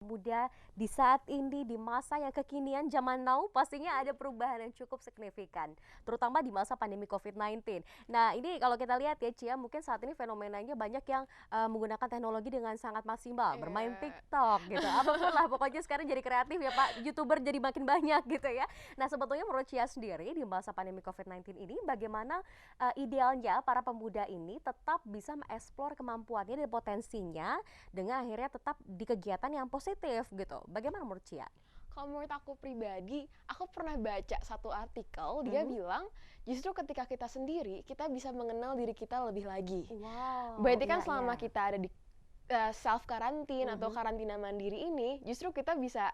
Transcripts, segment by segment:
Muda di saat ini, di masa yang kekinian zaman now, pastinya ada perubahan yang cukup signifikan, terutama di masa pandemi COVID-19. Nah, ini kalau kita lihat ya, Cia, mungkin saat ini fenomenanya banyak yang menggunakan teknologi dengan sangat maksimal, bermain Iya. TikTok gitu, apapun lah, pokoknya sekarang jadi kreatif ya Pak, YouTuber jadi makin banyak gitu ya. Nah, sebetulnya menurut Cia sendiri di masa pandemi COVID-19 ini, bagaimana idealnya para pemuda ini tetap bisa mengeksplor kemampuannya dan potensinya dengan akhirnya tetap di kegiatan yang positif gitu. Bagaimana menurut Cia? Kalau menurut aku pribadi, aku pernah baca satu artikel, dia Mhm. bilang justru ketika kita sendiri, kita bisa mengenal diri kita lebih lagi. Wow, Berarti iya kan iya. selama kita ada di self karantin atau Mhm. karantina mandiri ini, justru kita bisa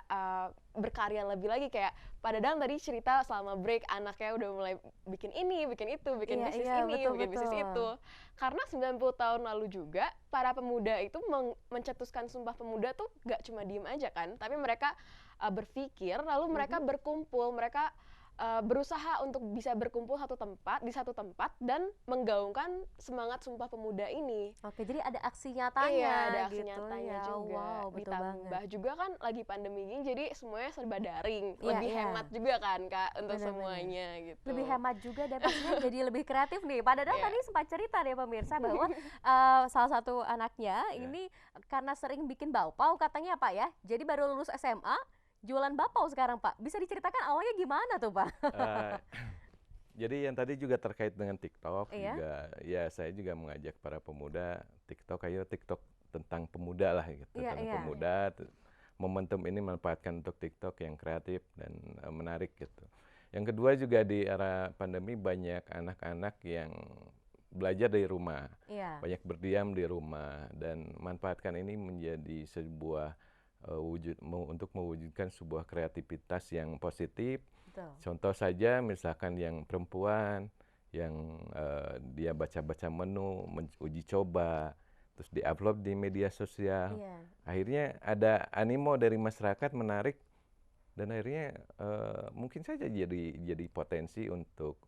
berkarya lebih lagi kayak Pak Dadang tadi cerita selama break anaknya udah mulai bikin ini, bikin itu, bikin Iya bisnis iya, ini, betul bikin bisnis betul. itu. Karena 90 tahun lalu juga para pemuda itu mencetuskan Sumpah Pemuda tuh gak cuma diem aja kan, tapi mereka berpikir lalu mereka Mhm. berkumpul, mereka berusaha untuk bisa berkumpul di satu tempat dan menggaungkan semangat Sumpah Pemuda ini. Oke, jadi ada aksi Iya, nyatanya ada aksi gitu nyatanya ya. juga. Wow, betul banget. Ditambah juga kan lagi pandemi gini, jadi semuanya serba daring. Iya Lebih iya, hemat juga kan, Kak, untuk benar-benar. semuanya Lebih gitu. hemat juga dan pastinya jadi lebih kreatif nih. Pak Dadang Iya. tadi sempat cerita deh pemirsa bahwa salah satu anaknya Ya. ini karena sering bikin baupau katanya Pak ya. Jadi baru lulus SMA, jualan baupau sekarang Pak. Bisa diceritakan awalnya gimana tuh Pak? Eh, jadi yang tadi juga terkait dengan TikTok Iya, juga, ya saya juga mengajak para pemuda TikTok, ayo TikTok tentang pemuda lah gitu, iya tentang iya. pemuda. Momentum ini manfaatkan untuk TikTok yang kreatif dan menarik gitu. Yang kedua juga di era pandemi banyak anak-anak yang belajar dari rumah, Iya, banyak berdiam di rumah dan manfaatkan ini menjadi sebuah untuk mewujudkan sebuah kreativitas yang positif. betul. Contoh saja misalkan yang perempuan yang dia baca-baca menu, uji coba, terus diupload di media sosial. Iya, Akhirnya ada animo dari masyarakat menarik dan akhirnya mungkin saja jadi potensi untuk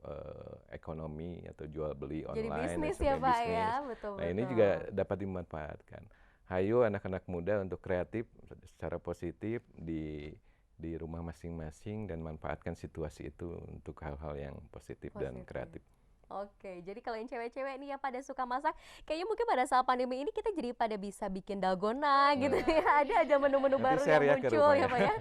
ekonomi atau jual beli jadi online dan bisnis ya sebagai Pak ya, bisnis. Nah, ini betul-betul. juga dapat dimanfaatkan. Hayo anak-anak muda untuk kreatif secara positif di rumah masing-masing dan manfaatkan situasi itu untuk hal-hal yang positif dan Positif. kreatif. Oke, jadi kalau yang cewek-cewek nih yang pada suka masak, kayaknya mungkin pada saat pandemi ini kita jadi pada bisa bikin dalgona gitu Nah, ya. Ada aja menu-menu nanti baru yang share ya ke muncul rumah ya ya. Pak ya.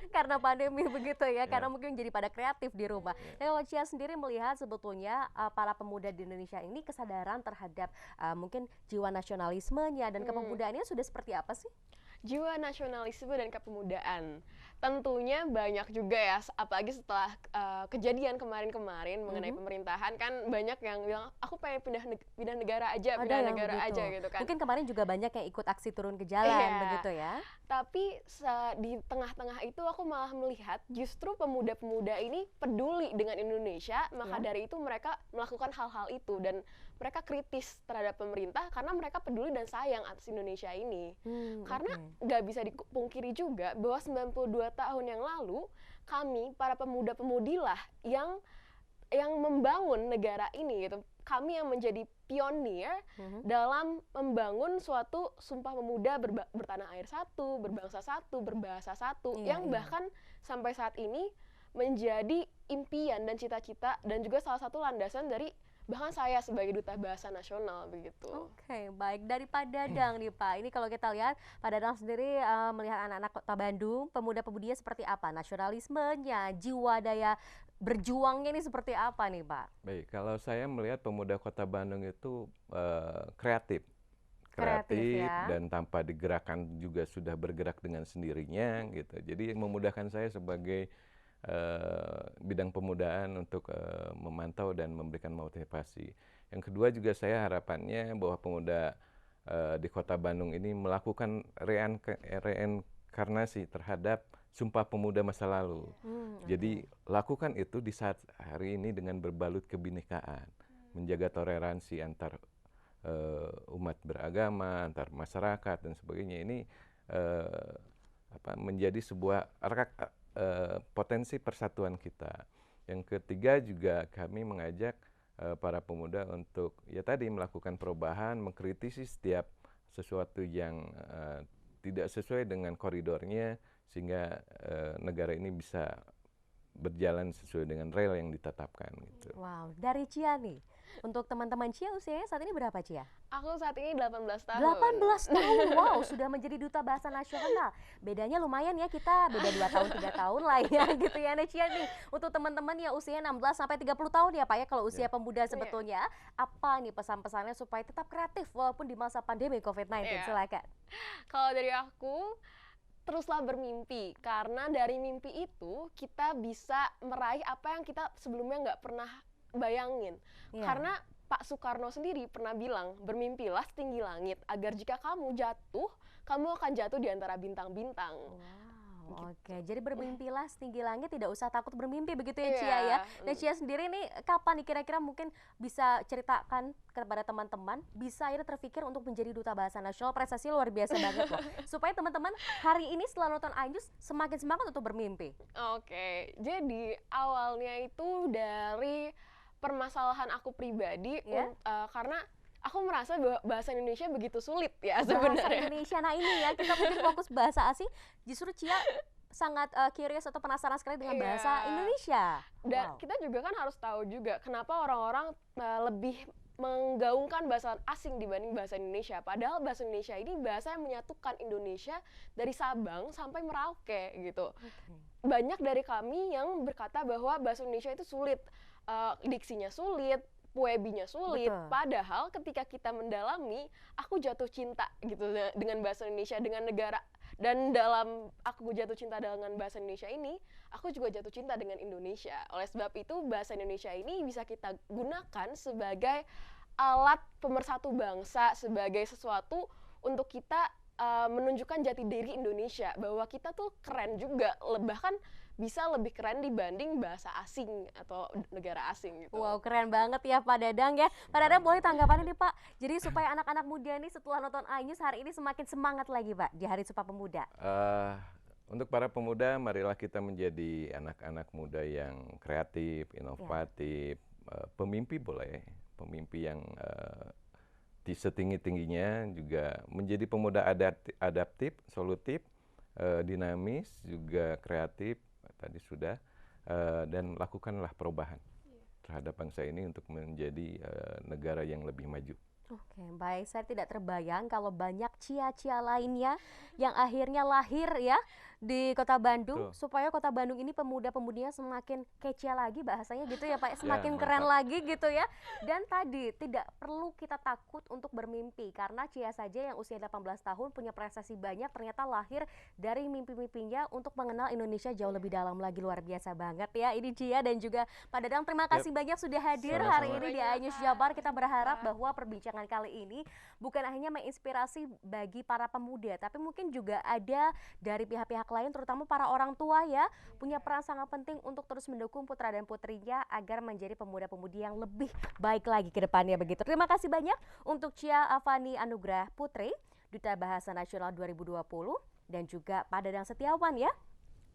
Karena pandemi begitu ya, karena Ya, mungkin jadi pada kreatif di rumah. ya. Nah, kalau Cia sendiri melihat sebetulnya para pemuda di Indonesia ini kesadaran terhadap mungkin jiwa nasionalismenya dan Hmm. kepemudaannya sudah seperti apa sih? Jiwa nasionalisme dan kepemudaan. Tentunya banyak juga ya, apalagi setelah kejadian kemarin-kemarin mengenai Mhm. pemerintahan kan banyak yang bilang aku pengen pindah negara aja, Ada pindah yang negara aja begitu. gitu kan. Mungkin kemarin juga banyak yang ikut aksi turun ke jalan Iya, begitu ya. tapi di tengah-tengah itu aku malah melihat justru pemuda-pemuda ini peduli dengan Indonesia, maka Ya. dari itu mereka melakukan hal-hal itu dan mereka kritis terhadap pemerintah karena mereka peduli dan sayang atas Indonesia ini. Karena Oke. nggak bisa dipungkiri juga bahwa 92 tahun yang lalu kami para pemuda-pemudilah yang membangun negara ini gitu. Kami yang menjadi pionir Mhm. dalam membangun suatu sumpah pemuda bertanah air satu, berbangsa satu, berbahasa satu, Iya yang iya. bahkan sampai saat ini menjadi impian dan cita-cita dan juga salah satu landasan dari bahkan saya sebagai duta bahasa nasional begitu. Oke, baik. Dari Pak Dadang nih Pak, ini kalau kita lihat Pak Dadang sendiri melihat anak-anak Kota Bandung, pemuda-pemudinya seperti apa? Nasionalismenya, jiwa daya berjuangnya ini seperti apa nih Pak? Baik, kalau saya melihat pemuda Kota Bandung itu kreatif, Kreatif kreatif ya. dan tanpa digerakkan juga sudah bergerak dengan sendirinya gitu. Jadi memudahkan saya sebagai bidang pemudaan untuk memantau dan memberikan motivasi. Yang kedua juga saya harapannya bahwa pemuda di Kota Bandung ini melakukan reinkarnasi terhadap Sumpah Pemuda masa lalu. Oke. Jadi lakukan itu di saat hari ini dengan berbalut kebinekaan, menjaga toleransi antar umat beragama, antar masyarakat dan sebagainya. Ini eh, menjadi sebuah potensi persatuan kita. Yang ketiga juga kami mengajak para pemuda untuk ya tadi melakukan perubahan, mengkritisi setiap sesuatu yang tidak sesuai dengan koridornya, sehingga negara ini bisa berjalan sesuai dengan rel yang ditetapkan gitu. Wow, dari Cia nih, untuk teman-teman Cia usianya saat ini berapa Cia? Aku saat ini 18 tahun. 18 tahun, wow, sudah menjadi duta bahasa nasional. Bedanya lumayan ya, kita beda 2 tahun 3 tahun lah ya gitu ya. Nah Cia nih, untuk teman-teman yang usianya 16 sampai 30 tahun ya Pak ya, kalau usia pemuda sebetulnya, apa nih pesan-pesannya supaya tetap kreatif walaupun di masa pandemi COVID-19? Silakan. Kalau dari aku, teruslah bermimpi, karena dari mimpi itu kita bisa meraih apa yang kita sebelumnya nggak pernah bayangin. Karena Pak Soekarno sendiri pernah bilang, bermimpilah setinggi langit, agar jika kamu jatuh, kamu akan jatuh di antara bintang-bintang. Wow, oke. Jadi bermimpilah setinggi langit, tidak usah takut bermimpi, begitu ya Cia ya. Nah Cia sendiri nih, kapan nih kira-kira mungkin bisa ceritakan kepada teman-teman, bisa akhirnya terpikir untuk menjadi duta bahasa nasional, prestasi luar biasa banget loh. Supaya teman-teman hari ini setelah nonton Anyus semakin semangat untuk bermimpi. Oke, jadi awalnya itu dari permasalahan aku pribadi, karena aku merasa bahasa Indonesia begitu sulit ya sebenarnya. Bahasa Indonesia, nah ini ya, kita mungkin fokus bahasa asing, justru Cia sangat curious atau penasaran sekali dengan bahasa Indonesia. Dan kita juga kan harus tahu juga kenapa orang-orang lebih menggaungkan bahasa asing dibanding bahasa Indonesia. Padahal bahasa Indonesia ini bahasa yang menyatukan Indonesia dari Sabang sampai Merauke gitu. Banyak dari kami yang berkata bahwa bahasa Indonesia itu sulit, diksinya sulit, puebinya sulit. Padahal ketika kita mendalami, aku jatuh cinta gitu dengan bahasa Indonesia, dengan negara. Dan dalam aku jatuh cinta dengan bahasa Indonesia ini, aku juga jatuh cinta dengan Indonesia. Oleh sebab itu, bahasa Indonesia ini bisa kita gunakan sebagai alat pemersatu bangsa, sebagai sesuatu untuk kita menunjukkan jati diri Indonesia, bahwa kita tuh keren juga, bahkan bisa lebih keren dibanding bahasa asing atau negara asing gitu. Wow, keren banget ya Pak Dadang ya. Pak Dadang boleh tanggapannya nih Pak, jadi supaya anak-anak muda nih setelah nonton Anyus hari ini semakin semangat lagi Pak di Hari Sumpah Pemuda. Untuk para pemuda, marilah kita menjadi anak-anak muda yang kreatif, inovatif, pemimpi boleh, pemimpi yang setinggi-tingginya, juga menjadi pemuda adaptif, solutif, dinamis, juga kreatif, tadi sudah, dan lakukanlah perubahan terhadap bangsa ini untuk menjadi negara yang lebih maju. Oke, baik. Saya tidak terbayang kalau banyak Cia-Cia lainnya yang akhirnya lahir ya di Kota Bandung, supaya Kota Bandung ini pemuda-pemudinya semakin kece lagi bahasanya gitu ya Pak, semakin keren lagi gitu ya. Dan tadi tidak perlu kita takut untuk bermimpi, karena Cia saja yang usia 18 tahun punya prestasi banyak, ternyata lahir dari mimpi-mimpinya untuk mengenal Indonesia jauh lebih dalam lagi. Luar biasa banget ya ini Cia dan juga Pak Dadang. Terima kasih banyak sudah hadir hari ini di Anyus Jabar. Kita berharap bahwa perbincangan kali ini bukan hanya menginspirasi bagi para pemuda, tapi mungkin juga ada dari pihak-pihak lain, terutama para orang tua ya, punya peran sangat penting untuk terus mendukung putra dan putrinya agar menjadi pemuda-pemudi yang lebih baik lagi ke depannya begitu. Terima kasih banyak untuk Cia Afani Anugrah Putri, Duta Bahasa Nasional 2020, dan juga Pak Dadang Setiawan ya,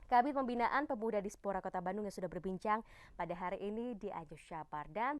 Kabid Pembinaan Pemuda Diaspora Kota Bandung yang sudah berbincang pada hari ini di Anyus Jabar. Dan